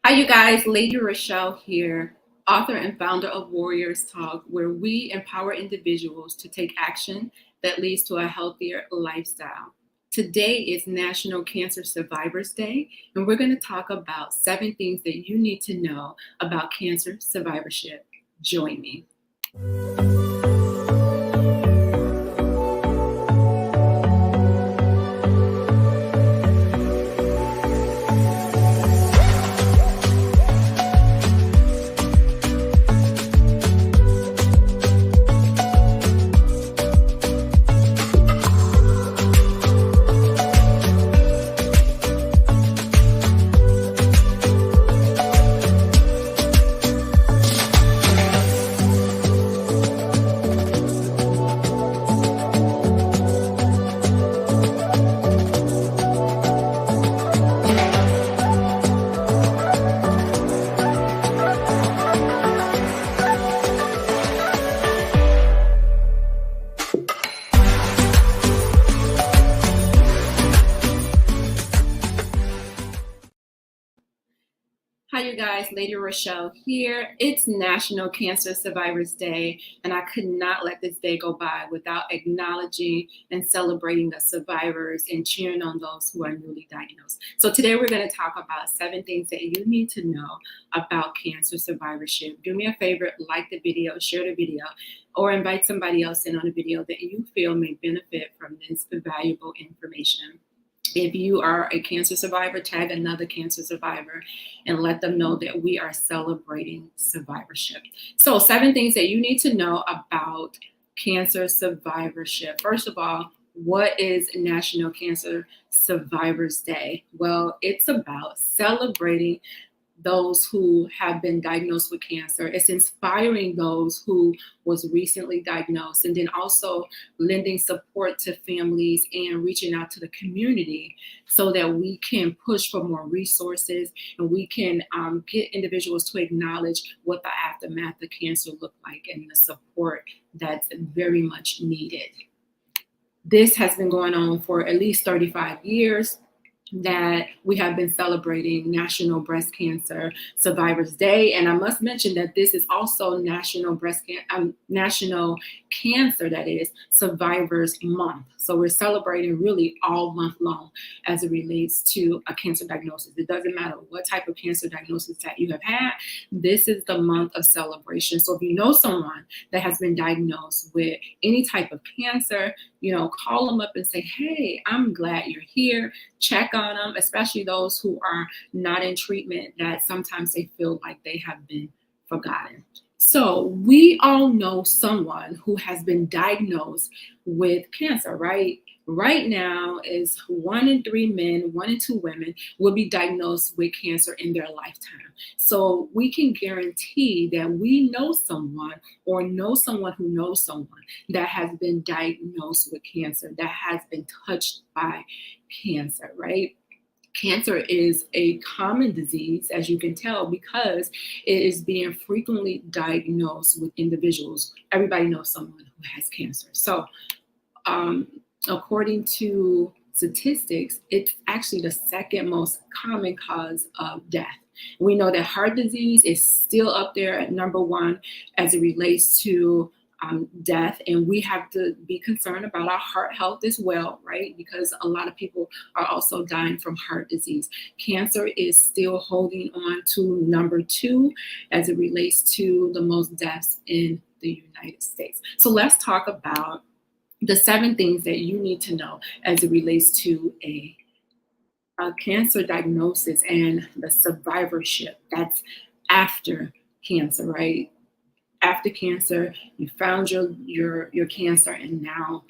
Hi, you guys. Lady Rochelle here, author and founder of Warriors Talk, where we empower individuals to take action that leads to a healthier lifestyle. Today is National Cancer Survivors Day, and we're going to talk about 7 things that you need to know about cancer survivorship. Join me. Hi, you guys. Lady Rochelle here. It's National Cancer Survivors Day, and I could not let this day go by without acknowledging and celebrating the survivors and cheering on those who are newly diagnosed. So, today we're going to talk about 7 things that you need to know about cancer survivorship. Do me a favor, like the video, share the video, or invite somebody else in on a video that you feel may benefit from this valuable information. If you are a cancer survivor, tag another cancer survivor and let them know that we are celebrating survivorship. So, 7 things that you need to know about cancer survivorship. First of all, what is National Cancer Survivors Day? Well, it's about celebrating those who have been diagnosed with cancer. It's inspiring those who was recently diagnosed, and then also lending support to families and reaching out to the community so that we can push for more resources and we can get individuals to acknowledge what the aftermath of cancer looked like and the support that's very much needed. This has been going on for at least 35 years that we have been celebrating National Breast Cancer Survivors Day, and I must mention that this is also National Cancer, that is, Survivors Month. So we're celebrating really all month long as it relates to a cancer diagnosis. It doesn't matter what type of cancer diagnosis that you have had. This is the month of celebration. So if you know someone that has been diagnosed with any type of cancer, call them up and say, hey, I'm glad you're here. Check on them, especially those who are not in treatment, that sometimes they feel like they have been forgotten. So we all know someone who has been diagnosed with cancer, right? Right now is 1 in 3 men, 1 in 2 women will be diagnosed with cancer in their lifetime. So we can guarantee that we know someone or know someone who knows someone that has been diagnosed with cancer, that has been touched by cancer, right? Cancer is a common disease, as you can tell, because it is being frequently diagnosed with individuals. Everybody knows someone who has cancer. So, according to statistics, it's actually the second most common cause of death. We know that heart disease is still up there at number 1 as it relates to death, and we have to be concerned about our heart health as well, right? Because a lot of people are also dying from heart disease. Cancer is still holding on to number 2 as it relates to the most deaths in the United States. So let's talk about the 7 things that you need to know as it relates to a cancer diagnosis and the survivorship that's after cancer, right? After cancer, you found your cancer, and now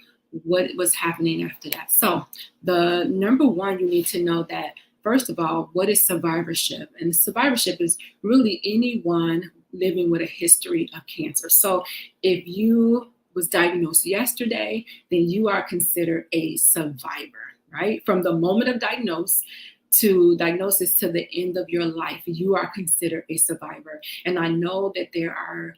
what was happening after that? So the number 1, you need to know that, first of all, what is survivorship? And survivorship is really anyone living with a history of cancer. So if you was diagnosed yesterday, then you are considered a survivor, right? From the moment of diagnosis to the end of your life, you are considered a survivor. And I know that there are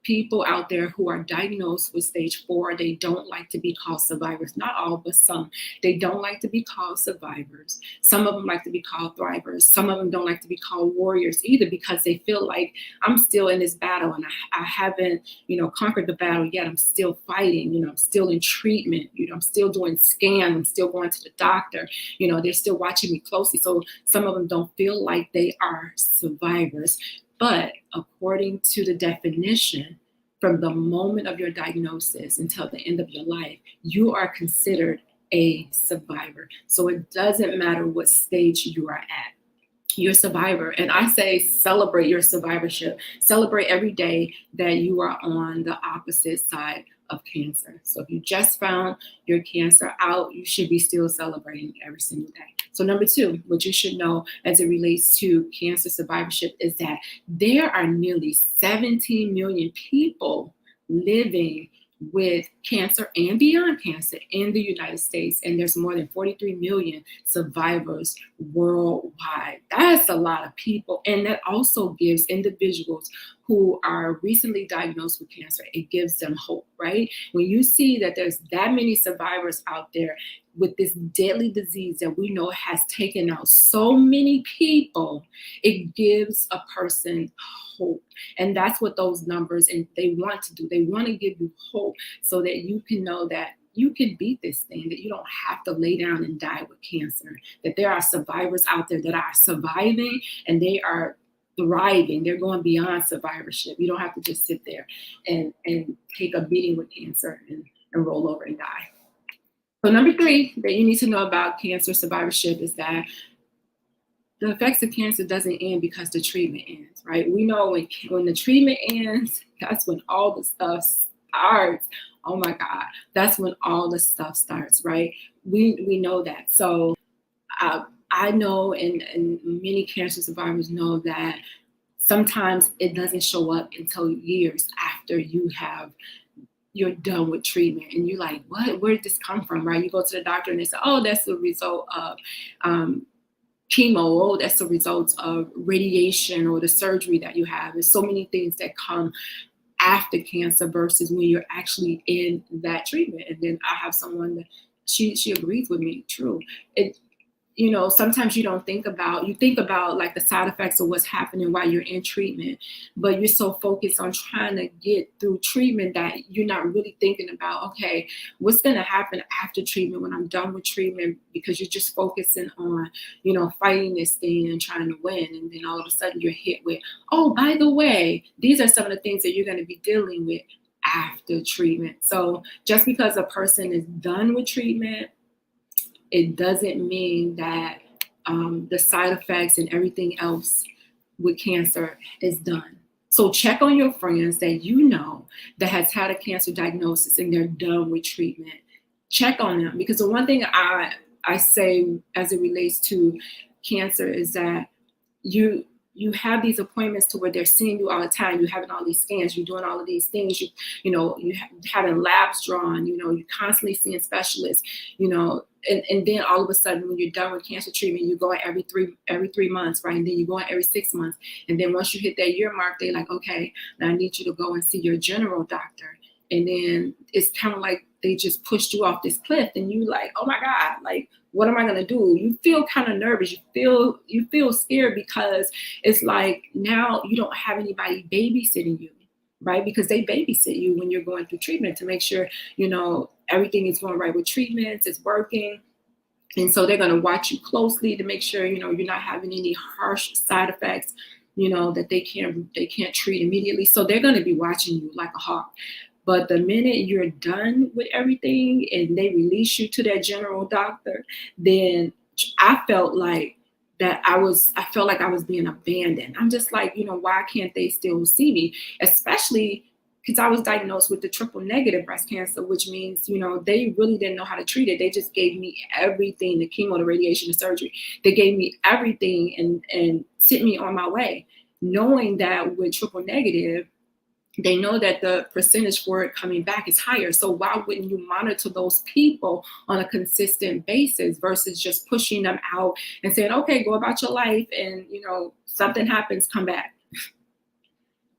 people out there who are diagnosed with stage 4, they don't like to be called survivors. Not all, but some. They don't like to be called survivors. Some of them like to be called thrivers. Some of them don't like to be called warriors either, because they feel like, I'm still in this battle and I haven't, conquered the battle yet. I'm still fighting, I'm still in treatment, I'm still doing scans, I'm still going to the doctor, they're still watching me closely. So some of them don't feel like they are survivors. But according to the definition, from the moment of your diagnosis until the end of your life, you are considered a survivor. So it doesn't matter what stage you are at. You're a survivor. And I say celebrate your survivorship. Celebrate every day that you are on the opposite side of cancer. So if you just found your cancer out, you should be still celebrating every single day. So number 2, what you should know as it relates to cancer survivorship is that there are nearly 17 million people living with cancer and beyond cancer in the United States. And there's more than 43 million survivors worldwide. That's a lot of people. And that also gives individuals who are recently diagnosed with cancer, it gives them hope, right? When you see that there's that many survivors out there with this deadly disease that we know has taken out so many people, it gives a person hope. And that's what those numbers, and they want to do. They want to give you hope so that you can know that you can beat this thing, that you don't have to lay down and die with cancer, that there are survivors out there that are surviving and they are thriving. They're going beyond survivorship. You don't have to just sit there and take a beating with cancer and roll over and die. So number 3 that you need to know about cancer survivorship is that the effects of cancer doesn't end because the treatment ends, right? We know when the treatment ends, that's when all the stuff starts. Oh my God, that's when all the stuff starts, right? We know that. So I know, and many cancer survivors know that sometimes it doesn't show up until years after you're done with treatment, and you're like, what? Where did this come from, right? You go to the doctor and they say, oh, that's the result of chemo. Oh, that's the result of radiation or the surgery that you have. There's so many things that come after cancer versus when you're actually in that treatment. And then I have someone that she agrees with me. True. Sometimes you think about like the side effects of what's happening while you're in treatment, but you're so focused on trying to get through treatment that you're not really thinking about, okay, what's going to happen after treatment when I'm done with treatment, because you're just focusing on, fighting this thing and trying to win. And then all of a sudden you're hit with, oh, by the way, these are some of the things that you're going to be dealing with after treatment. So just because a person is done with treatment, it doesn't mean that the side effects and everything else with cancer is done. So check on your friends that that has had a cancer diagnosis and they're done with treatment. Check on them, because the one thing I say as it relates to cancer is that you have these appointments to where they're seeing you all the time. You're having all these scans. You're doing all of these things. You're having labs drawn. You're constantly seeing specialists. And then all of a sudden, when you're done with cancer treatment, you go every 3 months, right? And then you go every 6 months. And then once you hit that year mark, they're like, okay, now I need you to go and see your general doctor. And then it's kind of like they just pushed you off this cliff, and you like, oh my God, like, what am I gonna do? You feel kind of nervous. You feel scared, because it's like now you don't have anybody babysitting you, right? Because they babysit you when you're going through treatment to make sure everything is going right with treatments, it's working. And so they're gonna watch you closely to make sure you're not having any harsh side effects, that they can't treat immediately. So they're gonna be watching you like a hawk. But the minute you're done with everything and they release you to that general doctor, then I felt like I felt like I was being abandoned. I'm just like, why can't they still see me? Especially because I was diagnosed with the triple negative breast cancer, which means, they really didn't know how to treat it. They just gave me everything, the chemo, the radiation, the surgery. They gave me everything and sent me on my way, knowing that with triple negative, they know that the percentage for it coming back is higher. So why wouldn't you monitor those people on a consistent basis versus just pushing them out and saying, okay, go about your life, and something happens, come back.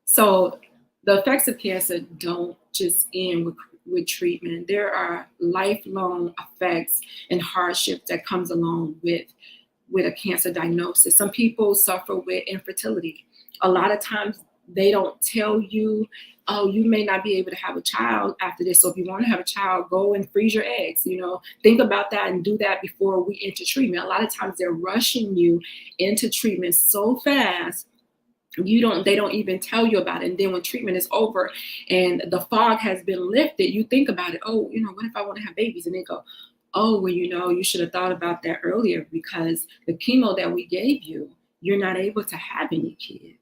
So The effects of cancer don't just end with treatment. There are lifelong effects and hardships that comes along with a cancer diagnosis. Some people suffer with infertility. A lot of times they don't tell you, oh, you may not be able to have a child after this. So if you want to have a child, go and freeze your eggs. Think about that and do that before we enter treatment. A lot of times they're rushing you into treatment so fast, they don't even tell you about it. And then when treatment is over and the fog has been lifted, you think about it. Oh, what if I want to have babies? And they go, oh, well, you should have thought about that earlier, because the chemo that we gave you, you're not able to have any kids.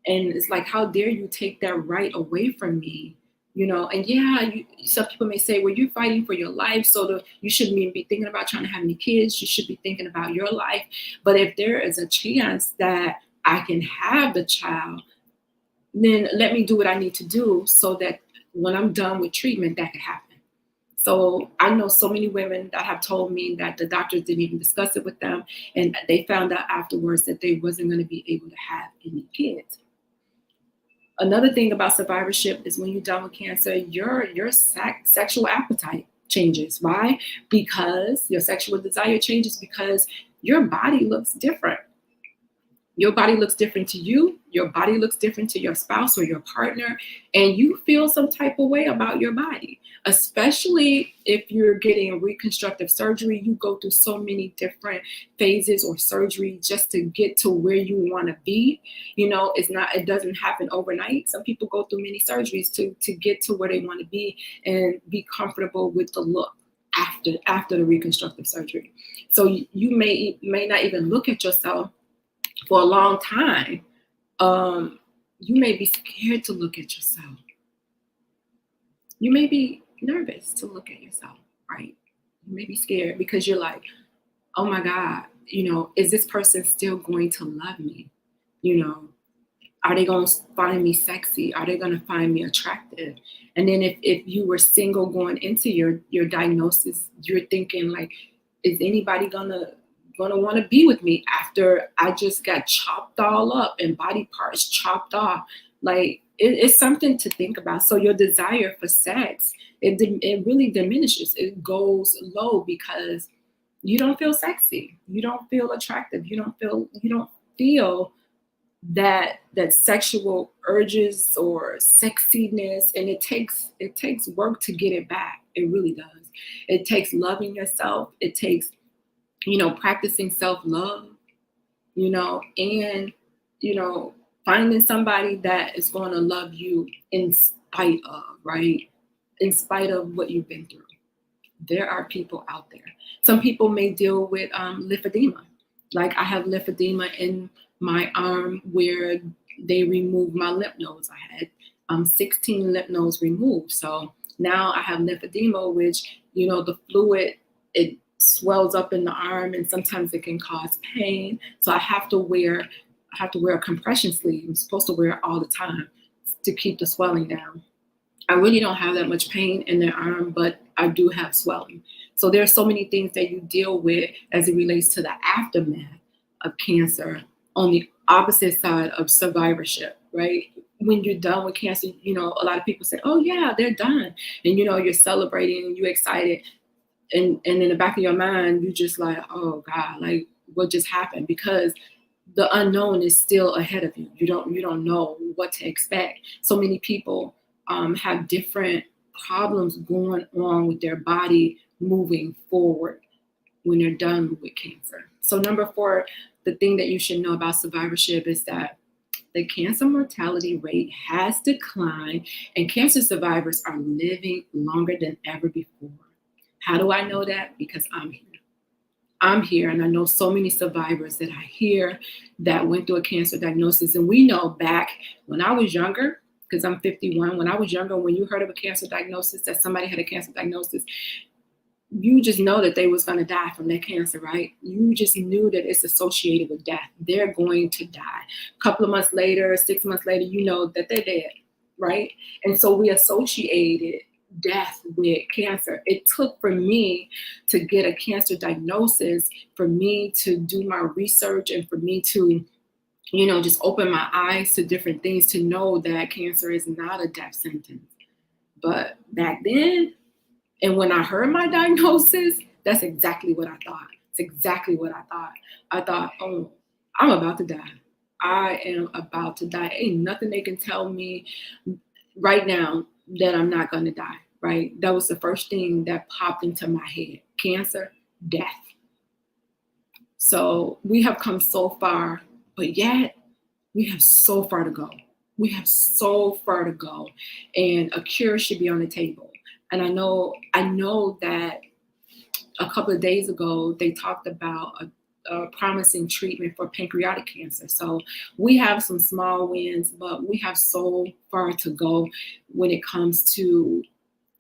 And it's like, how dare you take that right away from me? And yeah, some people may say, well, you're fighting for your life, so you shouldn't even be thinking about trying to have any kids. You should be thinking about your life. But if there is a chance that I can have the child, then let me do what I need to do so that when I'm done with treatment, that can happen. So I know so many women that have told me that the doctors didn't even discuss it with them, and they found out afterwards that they wasn't going to be able to have any kids. Another thing about survivorship is when you're done with cancer, your sexual appetite changes. Why? Because your sexual desire changes because your body looks different. Your body looks different to you. Your body looks different to your spouse or your partner. And you feel some type of way about your body, especially if you're getting reconstructive surgery. You go through so many different phases or surgery just to get to where you want to be. It doesn't happen overnight. Some people go through many surgeries to get to where they want to be and be comfortable with the look after the reconstructive surgery. So you may not even look at yourself for a long time. You may be scared to look at yourself. You may be nervous to look at yourself, right? You may be scared because you're like, oh my God, is this person still going to love me? Are they going to find me sexy? Are they going to find me attractive? And then if you were single going into your diagnosis, you're thinking like, is anybody gonna want to be with me after I just got chopped all up and body parts chopped off? Like, it's something to think about. So your desire for sex, it really diminishes. It goes low because you don't feel sexy. You don't feel attractive. You don't feel that sexual urges or sexiness. And it takes work to get it back. It really does. It takes loving yourself. It takes practicing self-love, and, finding somebody that is going to love you in spite of, right? In spite of what you've been through. There are people out there. Some people may deal with lymphedema. Like, I have lymphedema in my arm where they removed my lymph nodes. I had 16 lymph nodes removed. So now I have lymphedema, which, the fluid, it swells up in the arm, and sometimes it can cause pain. So I have to wear a compression sleeve. I'm supposed to wear it all the time to keep the swelling down. I really don't have that much pain in the arm, but I do have swelling. So there are so many things that you deal with as it relates to the aftermath of cancer on the opposite side of survivorship, right? When you're done with cancer, a lot of people say, oh yeah, they're done. And, you're celebrating and you're excited. And in the back of your mind, you just like, oh God, like what just happened? Because the unknown is still ahead of you. You don't know what to expect. So many people have different problems going on with their body moving forward when they're done with cancer. So number 4, the thing that you should know about survivorship is that the cancer mortality rate has declined and cancer survivors are living longer than ever before. How do I know that? Because I'm here. I'm here, and I know so many survivors that I hear that went through a cancer diagnosis. And we know back when I was younger, because I'm 51, when I was younger, when you heard of a cancer diagnosis, that somebody had a cancer diagnosis, you just know that they was going to die from their cancer, right? You just knew that it's associated with death. They're going to die. A couple of months later, 6 months later, you know that they're dead, right? And so we associated death with cancer. It took for me to get a cancer diagnosis, for me to do my research, and for me to just opened my eyes to different things to know that cancer is not a death sentence. But back then, and when I heard my diagnosis, that's exactly what I thought. It's exactly what I thought. I thought, oh, I'm about to die. I am about to die. Ain't nothing they can tell me right now that I'm not going to die, right? That was the first thing that popped into my head. Cancer, death. So we have come so far, but yet we have so far to go. We have so far to go, and a cure should be on the table. And I know that a couple of days ago they talked about a promising treatment for pancreatic cancer. So we have some small wins, but we have so far to go when it comes to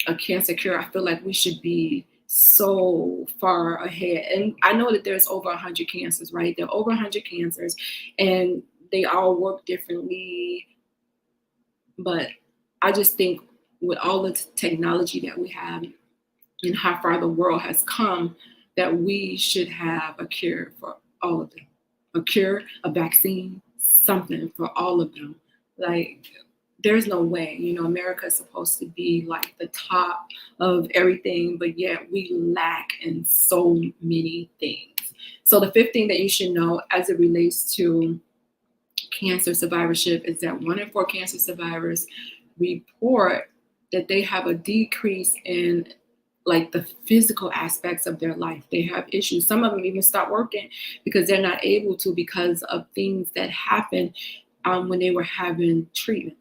a cancer cure. I feel like we should be so far ahead. And I know that there's over 100 cancers, right? There are over 100 cancers, and they all work differently. But I just think with all the technology that we have and how far the world has come, that we should have a cure for all of them. A cure, a vaccine, something for all of them. Like, there's no way, America is supposed to be like the top of everything, but yet we lack in so many things. So the fifth thing that you should know as it relates to cancer survivorship is that 1 in 4 cancer survivors report that they have a decrease in like the physical aspects of their life. They have issues. Some of them even stop working because they're not able to, because of things that happened when they were having treatment.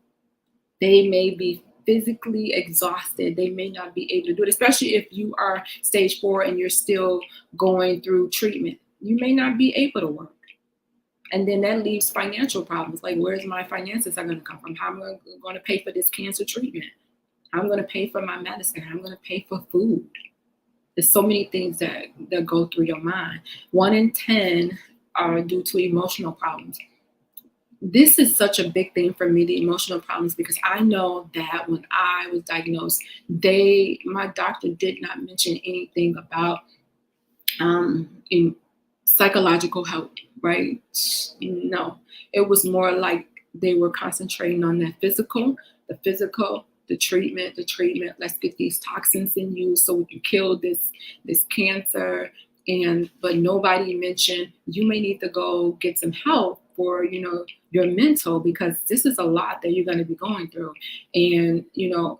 They may be physically exhausted. They may not be able to do it, especially if you are stage 4 and you're still going through treatment. You may not be able to work. And then that leaves financial problems. Like, where's my finances are going to come from? How am I going to pay for this cancer treatment? I'm going to pay for my medicine. I'm going to pay for food. There's so many things that go through your mind. 1 in 10 are due to emotional problems. This is such a big thing for me, the emotional problems, because I know that when I was diagnosed, my doctor did not mention anything about in psychological help, right? No, it was more like they were concentrating on that the physical, the treatment. Let's get these toxins in you so we can kill this cancer. But nobody mentioned you may need to go get some help for your mental, because this is a lot that you're going to be going through. And you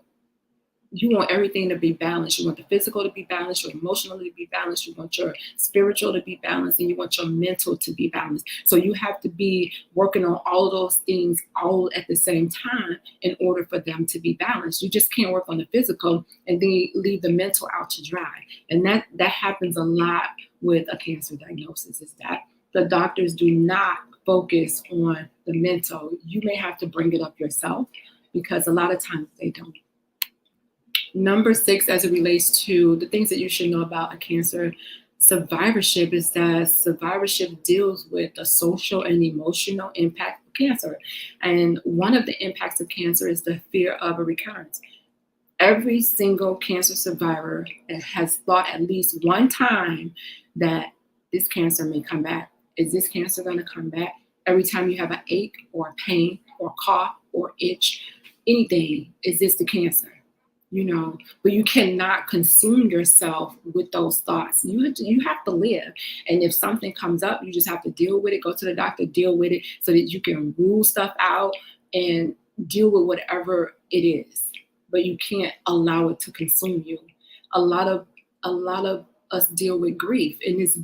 want everything to be balanced. You want the physical to be balanced, your emotional to be balanced, you want your spiritual to be balanced, and you want your mental to be balanced. So you have to be working on all of those things all at the same time in order for them to be balanced. You just can't work on the physical and then leave the mental out to dry. And that happens a lot with a cancer diagnosis, is that the doctors do not focus on the mental. You may have to bring it up yourself, because a lot of times they don't. Number 6, as it relates to the things that you should know about a cancer survivorship, is that survivorship deals with the social and emotional impact of cancer. And one of the impacts of cancer is the fear of a recurrence. Every single cancer survivor has thought at least one time that this cancer may come back. Is this cancer going to come back? Every time you have an ache or a pain or cough or itch, anything, is this the cancer? But you cannot consume yourself with those thoughts. You have to live. And if something comes up, you just have to deal with it, go to the doctor, deal with it, so that you can rule stuff out and deal with whatever it is. But you can't allow it to consume you. A lot of us deal with grief, and this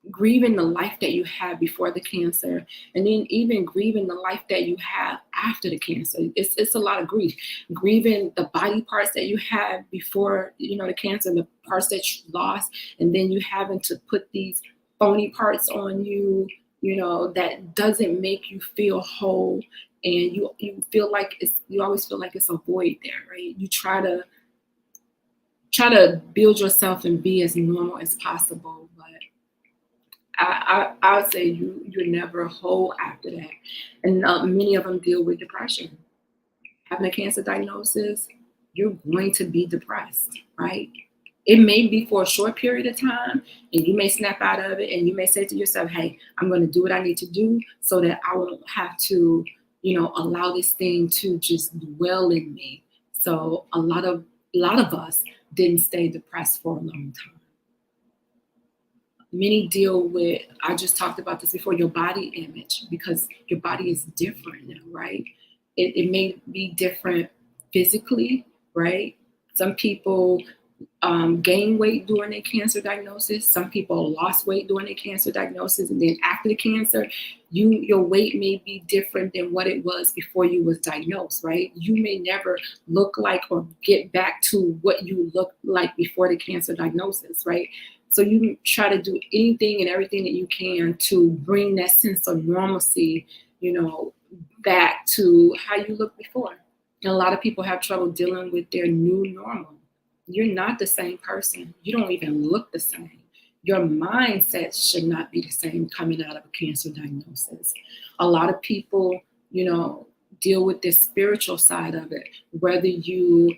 grieving the life that you had before the cancer, and then even grieving the life that you have after the cancer. It's a lot of grief. Grieving the body parts that you had before the cancer, the parts that you lost, and then you having to put these phony parts on you, that doesn't make you feel whole. And you feel like you always feel like it's a void there, right? You try to build yourself and be as normal as possible, but I would say you're never whole after that. And many of them deal with depression. Having a cancer diagnosis, you're going to be depressed, right? It may be for a short period of time, and you may snap out of it, and you may say to yourself, hey, I'm going to do what I need to do so that I won't have to, allow this thing to just dwell in me. So a lot of us didn't stay depressed for a long time. Many deal with, I just talked about this before, your body image, because your body is different now, right? It may be different physically, right? Some people gain weight during their cancer diagnosis. Some people lost weight during their cancer diagnosis, and then after the cancer, your weight may be different than what it was before you was diagnosed, right? You may never look like or get back to what you looked like before the cancer diagnosis, right? So you try to do anything and everything that you can to bring that sense of normalcy, back to how you looked before. And a lot of people have trouble dealing with their new normal. You're not the same person. You don't even look the same. Your mindset should not be the same coming out of a cancer diagnosis. A lot of people, deal with the spiritual side of it, whether you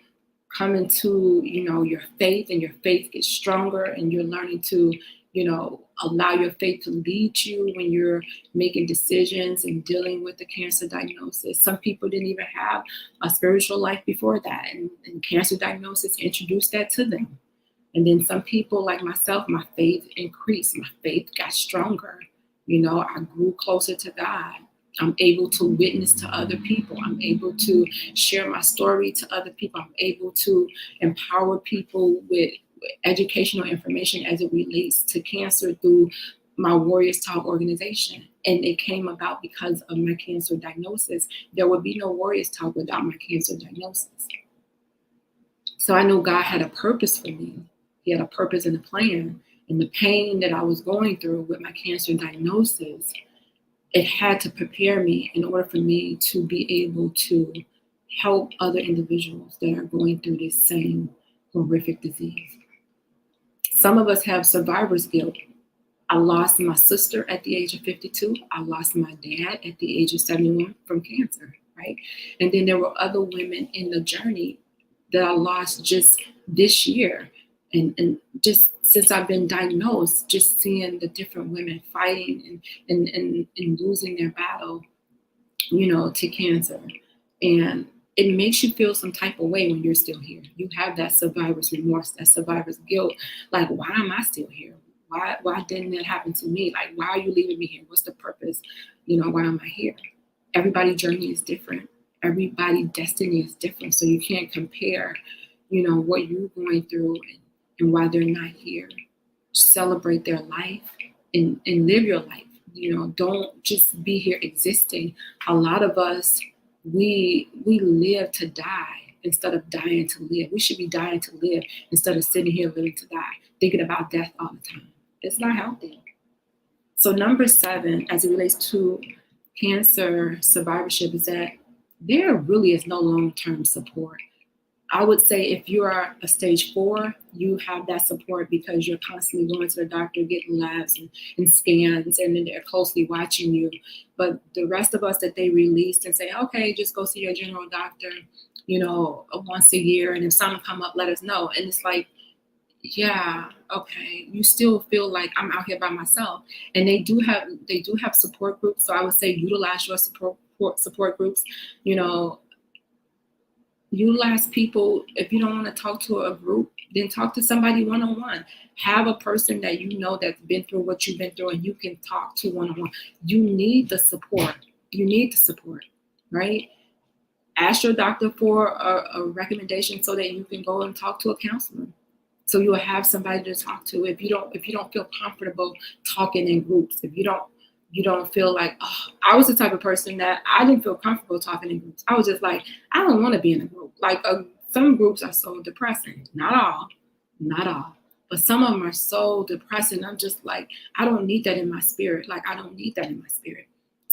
come into, your faith, and your faith gets stronger, and you're learning to, allow your faith to lead you when you're making decisions and dealing with the cancer diagnosis. Some people didn't even have a spiritual life before that, and cancer diagnosis introduced that to them. And then some people like myself, my faith increased, my faith got stronger. I grew closer to God. I'm able to witness to other people. I'm able to share my story to other people. I'm able to empower people with educational information as it relates to cancer through my Warriors Talk organization. And it came about because of my cancer diagnosis. There would be no Warriors Talk without my cancer diagnosis. So I knew God had a purpose for me. He had a purpose and a plan. And the pain that I was going through with my cancer diagnosis, it had to prepare me in order for me to be able to help other individuals that are going through this same horrific disease. Some of us have survivor's guilt. I lost my sister at the age of 52. I lost my dad at the age of 71 from cancer, right? And then there were other women in the journey that I lost just this year. And just since I've been diagnosed, just seeing the different women fighting and losing their battle, to cancer. And it makes you feel some type of way when you're still here. You have that survivor's remorse, that survivor's guilt. Like, why am I still here? Why didn't that happen to me? Like, why are you leaving me here? What's the purpose? Why am I here? Everybody's journey is different. Everybody's destiny is different. So you can't compare, what you're going through and why they're not here. Celebrate their life and live your life. Don't just be here existing. A lot of us, we live to die instead of dying to live. We should be dying to live instead of sitting here living to die, thinking about death all the time. It's not healthy. So number 7, as it relates to cancer survivorship, is that there really is no long-term support. I would say if you are a stage 4, you have that support because you're constantly going to the doctor, getting labs and scans, and then they're closely watching you. But the rest of us that they released and say, okay, just go see your general doctor, once a year. And if something come up, let us know. And it's like, yeah, okay. You still feel like I'm out here by myself. And they do have support groups. So I would say utilize your support groups, utilize people. If you don't want to talk to a group, then talk to somebody one-on-one. Have a person that that's been through what you've been through and you can talk to one-on-one. You need the support. Right? Ask your doctor for a recommendation so that you can go and talk to a counselor. So you'll have somebody to talk to if you don't feel comfortable talking in groups. If you don't feel like, I was the type of person that I didn't feel comfortable talking in groups. I was just like, I don't want to be in a group. Like some groups are so depressing. Not all, but some of them are so depressing. I'm just like, I don't need that in my spirit.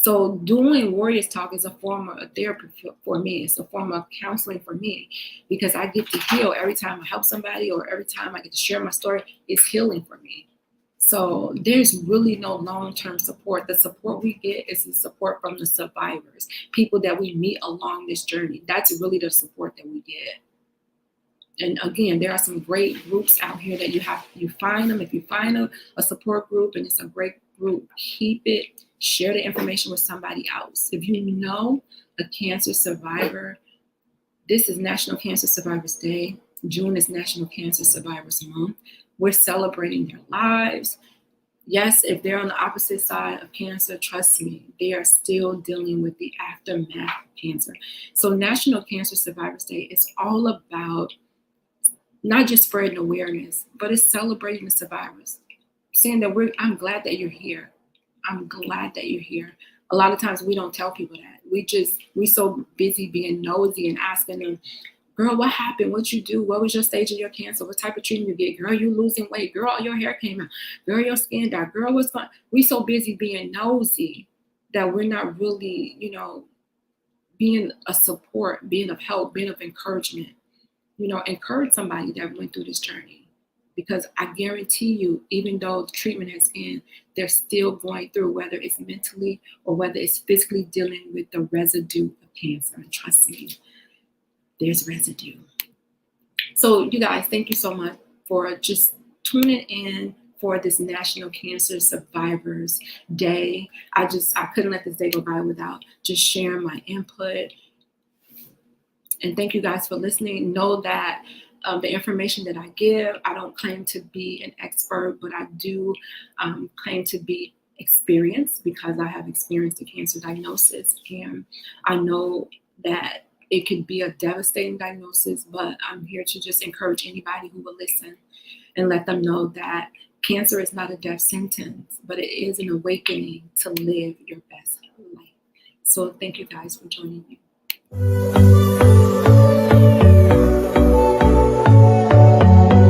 So doing Warriors Talk is a form of therapy for me. It's a form of counseling for me because I get to heal every time I help somebody or every time I get to share my story. It's healing for me. So there's really no long-term support. The support we get is the support from the survivors, people that we meet along this journey. That's really the support that we get. And again, there are some great groups out here that you find them. If you find a support group and it's a great group, keep it, share the information with somebody else. If you know a cancer survivor, this is National Cancer Survivors Day. June is National Cancer Survivors Month. We're celebrating their lives. Yes, if they're on the opposite side of cancer, trust me, they are still dealing with the aftermath of cancer. So National Cancer Survivors Day is all about not just spreading awareness, but it's celebrating the survivors. Saying that I'm glad that you're here. I'm glad that you're here. A lot of times we don't tell people that. We so busy being nosy and asking them, girl, what happened? What you do? What was your stage of your cancer? What type of treatment you get? Girl, you losing weight. Girl, your hair came out. Girl, your skin died. Girl, what's going on? We so busy being nosy that we're not really, being a support, being of help, being of encouragement. Encourage somebody that went through this journey. Because I guarantee you, even though the treatment has ended, they're still going through, whether it's mentally or whether it's physically dealing with the residue of cancer. And trust me, there's residue. So you guys, thank you so much for just tuning in for this National Cancer Survivors Day. I couldn't let this day go by without just sharing my input. And thank you guys for listening. Know that the information that I give, I don't claim to be an expert, but I do claim to be experienced because I have experienced the cancer diagnosis. And I know that it can be a devastating diagnosis, but I'm here to just encourage anybody who will listen and let them know that cancer is not a death sentence, but it is an awakening to live your best life. So thank you guys for joining me.